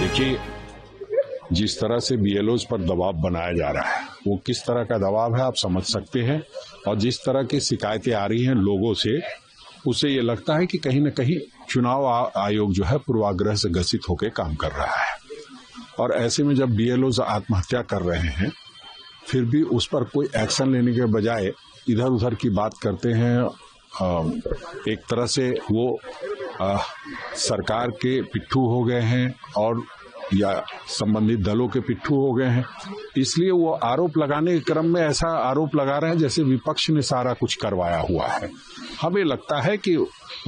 देखिए, जिस तरह से बीएलओज पर दबाव बनाया जा रहा है वो किस तरह का दबाव है आप समझ सकते हैं। और जिस तरह की शिकायतें आ रही हैं लोगों से, उससे ये लगता है कि कहीं न कहीं चुनाव आयोग जो है पूर्वाग्रह से ग्रसित होकर काम कर रहा है। और ऐसे में जब बीएलओज आत्महत्या कर रहे हैं फिर भी उस पर कोई एक्शन लेने के बजाय इधर उधर की बात करते हैं। एक तरह से वो सरकार के पिट्ठू हो गए हैं और या संबंधित दलों के पिट्ठू हो गए हैं, इसलिए वो आरोप लगाने के क्रम में ऐसा आरोप लगा रहे हैं जैसे विपक्ष ने सारा कुछ करवाया हुआ है। हमें लगता है कि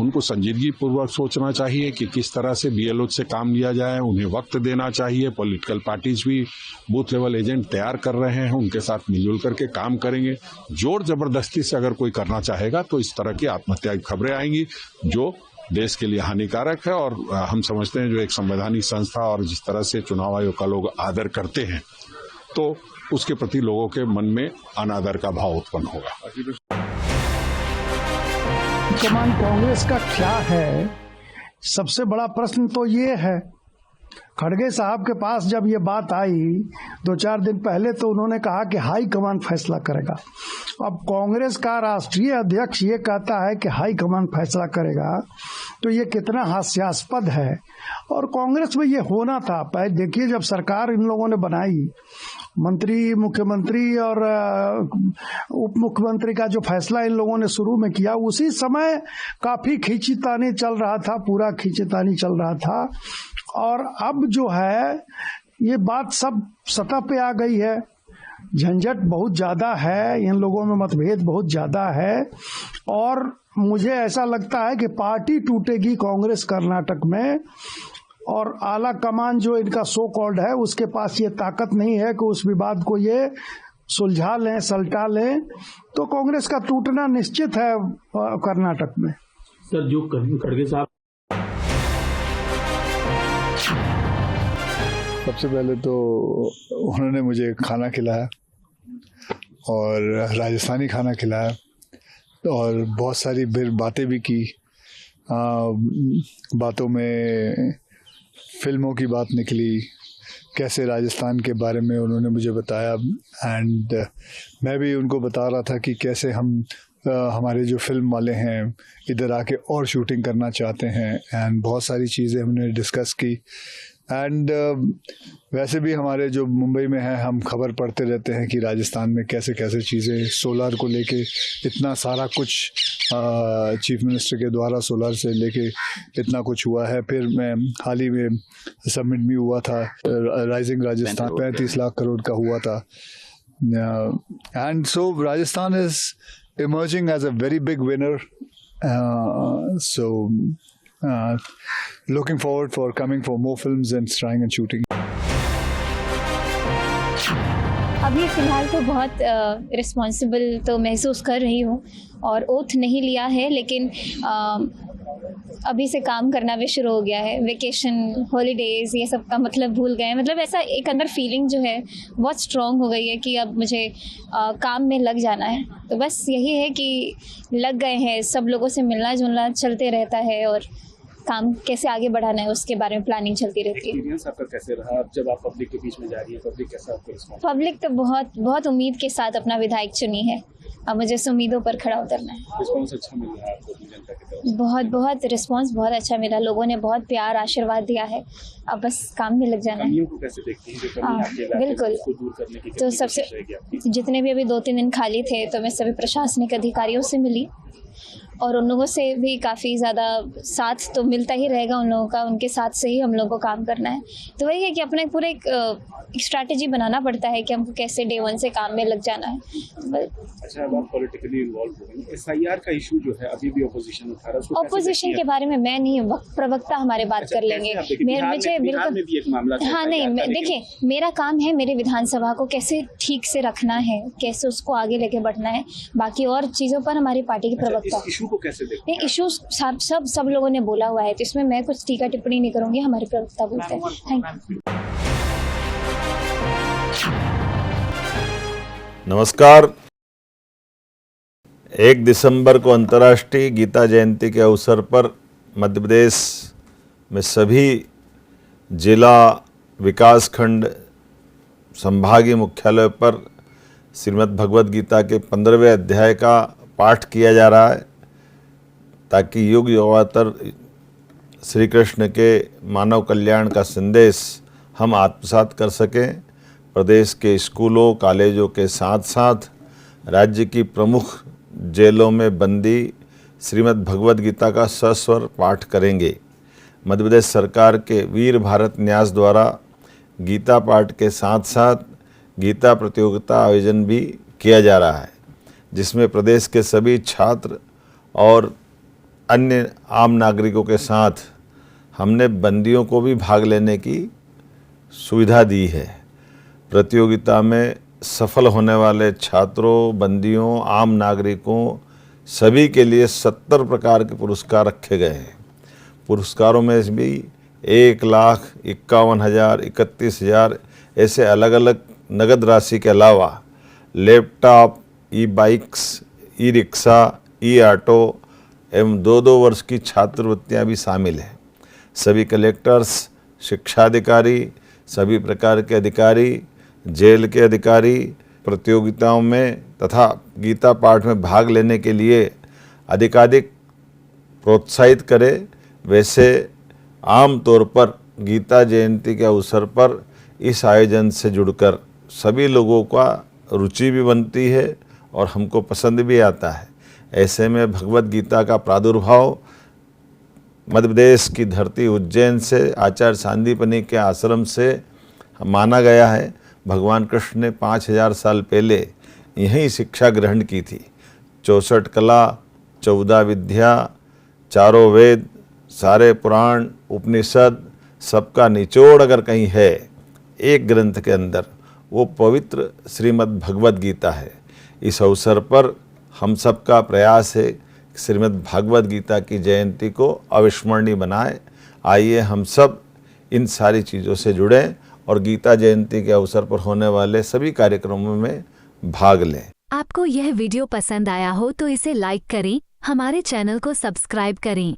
उनको संजीदगी पूर्वक सोचना चाहिए कि किस तरह से बीएलओ से काम लिया जाए, उन्हें वक्त देना चाहिए। पॉलिटिकल पार्टीज भी बूथ लेवल एजेंट तैयार कर रहे हैं, उनके साथ मिलजुल करके काम करेंगे। जोर जबरदस्ती से अगर कोई करना चाहेगा तो इस तरह की आत्महत्या की खबरें आएंगी जो देश के लिए हानिकारक है। और हम समझते हैं जो एक संवैधानिक संस्था और जिस तरह से चुनाव आयोग का लोग आदर करते हैं तो उसके प्रति लोगों के मन में अनादर का भाव उत्पन्न होगा। कमान कांग्रेस का क्या है, सबसे बड़ा प्रश्न तो ये है। खड़गे साहब के पास जब ये बात आई 2-4 दिन पहले तो उन्होंने कहा कि हाई कमान फैसला करेगा। अब कांग्रेस का राष्ट्रीय अध्यक्ष ये कहता है कि हाई कमान फैसला करेगा, तो ये कितना हास्यास्पद है। और कांग्रेस में ये होना था। पहले देखिए, जब सरकार इन लोगों ने बनाई, मंत्री, मुख्यमंत्री और उप मुख्यमंत्री का जो फैसला इन लोगों ने शुरू में किया, उसी समय काफी खींचतानी चल रहा था, पूरा खींचतानी चल रहा था। और अब जो है ये बात सब सतह पे आ गई है, झंझट बहुत ज्यादा है, इन लोगों में मतभेद बहुत ज्यादा है। और मुझे ऐसा लगता है कि पार्टी टूटेगी कांग्रेस कर्नाटक में, और आला कमान जो इनका सो कॉल्ड है उसके पास ये ताकत नहीं है कि उस विवाद को ये सुलझा लें, सलटा लें। तो कांग्रेस का टूटना निश्चित है कर्नाटक में। सर, जो खड़गे साहब, सबसे पहले तो उन्होंने मुझे खाना खिलाया और राजस्थानी खाना खिलाया और बहुत सारी बातें भी की। बातों में फिल्मों की बात निकली, कैसे राजस्थान के बारे में उन्होंने मुझे बताया। एंड मैं भी उनको बता रहा था कि कैसे हम हमारे जो फिल्म वाले हैं इधर आके और शूटिंग करना चाहते हैं। एंड बहुत सारी चीज़ें हमने डिस्कस की। एंड वैसे भी हमारे जो मुंबई में है, हम खबर पढ़ते रहते हैं कि राजस्थान में कैसे कैसे चीज़ें, सोलर को लेके इतना सारा कुछ चीफ मिनिस्टर के द्वारा सोलर से लेके इतना कुछ हुआ है। फिर मैं हाल ही में समिट भी हुआ था, राइजिंग राजस्थान 35 लाख करोड़ का हुआ था। And so Rajasthan is emerging as a very big winner. So looking forward for coming for more films and starring and shooting. अभी फ़िलहाल तो बहुत रिस्पॉन्सिबल तो महसूस कर रही हूँ और ओथ नहीं लिया है, लेकिन अभी से काम करना भी शुरू हो गया है। वेकेशन, हॉलीडेज़, ये सब का मतलब भूल गए। मतलब ऐसा एक अंदर फीलिंग जो है बहुत स्ट्रॉन्ग हो गई है कि अब मुझे काम में लग जाना है। तो बस यही है कि लग गए हैं, सब लोगों से मिलना जुलना चलते रहता है और काम कैसे आगे बढ़ाना है उसके बारे में प्लानिंग चलती रहती है। एक्सपीरियंस आपका कैसे रहा जब आप पब्लिक के बीच में जा रही है? पब्लिक कैसा आपको रिस्पॉन्स? पब्लिक तो बहुत बहुत उम्मीद के साथ अपना विधायक चुनी है। अब मुझे इस उम्मीदों पर खड़ा उतरना है। रिस्पॉन्स अच्छा मिल रहा है आपको जनता की तरफ? बहुत रिस्पॉन्स बहुत अच्छा मिला। लोगों ने बहुत प्यार, आशीर्वाद दिया है। अब बस काम में लग जाना है। कमियों को कैसे देखती हैं? जो कमी आपके इलाके में, बिल्कुल। उसको दूर करने की तो सबसे जितने भी अभी 2-3 दिन खाली थे तो मैं सभी प्रशासनिक अधिकारियों से मिली और उन लोगों से भी काफ़ी ज़्यादा साथ तो मिलता ही रहेगा उन लोगों का। उनके साथ से ही हम लोगों को काम करना है। तो वही है कि अपना पूरा एक स्ट्रैटेजी बनाना पड़ता है कि हमको कैसे डे 1 से काम में लग जाना है। अच्छा, अब आप पॉलिटिकली इन्वॉल्व हो गई। एसआईआर का इशू जो है अभी भी ऑपोजिशन उठा रहा है, ऑपोजिशन के बारे में मैं नहीं, प्रवक्ता हमारे बात कर लेंगे। मुझे बिल्कुल, हाँ नहीं, देखिए मेरा काम है मेरे विधानसभा को कैसे ठीक से रखना है, कैसे उसको आगे लेके बढ़ना है। बाकी और चीज़ों पर हमारी पार्टी की प्रवक्ता को कैसे देखते हैं? इश्यूज सब लोगों ने बोला हुआ है, तो इसमें मैं कुछ टीका टिप्पणी नहीं करूंगी। हमारे प्रवक्ता बोलते हैं। Thank you. नमस्कार। 1 दिसंबर को अंतर्राष्ट्रीय गीता जयंती के अवसर पर मध्य प्रदेश में सभी जिला विकासखंड संभागीय मुख्यालय पर श्रीमद् भगवद गीता के 15वें अध्याय का पाठ किया जा रहा है, ताकि युग युगांतर श्री कृष्ण के मानव कल्याण का संदेश हम आत्मसात कर सकें। प्रदेश के स्कूलों कॉलेजों के साथ साथ राज्य की प्रमुख जेलों में बंदी श्रीमद् भगवद गीता का सस्वर पाठ करेंगे। मध्य प्रदेश सरकार के वीर भारत न्यास द्वारा गीता पाठ के साथ साथ गीता प्रतियोगिता आयोजन भी किया जा रहा है, जिसमें प्रदेश के सभी छात्र और अन्य आम नागरिकों के साथ हमने बंदियों को भी भाग लेने की सुविधा दी है। प्रतियोगिता में सफल होने वाले छात्रों, बंदियों, आम नागरिकों सभी के लिए 70 प्रकार के पुरस्कार रखे गए हैं। पुरस्कारों में भी 1,51,000, 31,000 ऐसे अलग अलग नगद राशि के अलावा लैपटॉप, ई बाइक्स, ई रिक्शा, ई ऑटो एवं 2-2 वर्ष की छात्रवृत्तियाँ भी शामिल हैं। सभी कलेक्टर्स, शिक्षा अधिकारी, सभी प्रकार के अधिकारी, जेल के अधिकारी प्रतियोगिताओं में तथा गीता पाठ में भाग लेने के लिए अधिकाधिक प्रोत्साहित करें। वैसे आम तौर पर गीता जयंती के अवसर पर इस आयोजन से जुड़कर सभी लोगों का रुचि भी बनती है और हमको पसंद भी आता है। ऐसे में भगवद गीता का प्रादुर्भाव मध्य प्रदेश की धरती उज्जैन से आचार्य सांदीपनि के आश्रम से माना गया है। भगवान कृष्ण ने 5000 साल पहले यहीं शिक्षा ग्रहण की थी। 64 कला, 14 विद्या, चारों वेद, सारे पुराण, उपनिषद सबका निचोड़ अगर कहीं है एक ग्रंथ के अंदर, वो पवित्र श्रीमद् भगवद गीता है। इस अवसर पर हम सबका प्रयास है कि श्रीमद् भगवद गीता की जयंती को अविस्मरणीय बनाएं। आइए हम सब इन सारी चीज़ों से जुड़ें और गीता जयंती के अवसर पर होने वाले सभी कार्यक्रमों में भाग लें। आपको यह वीडियो पसंद आया हो तो इसे लाइक करें, हमारे चैनल को सब्सक्राइब करें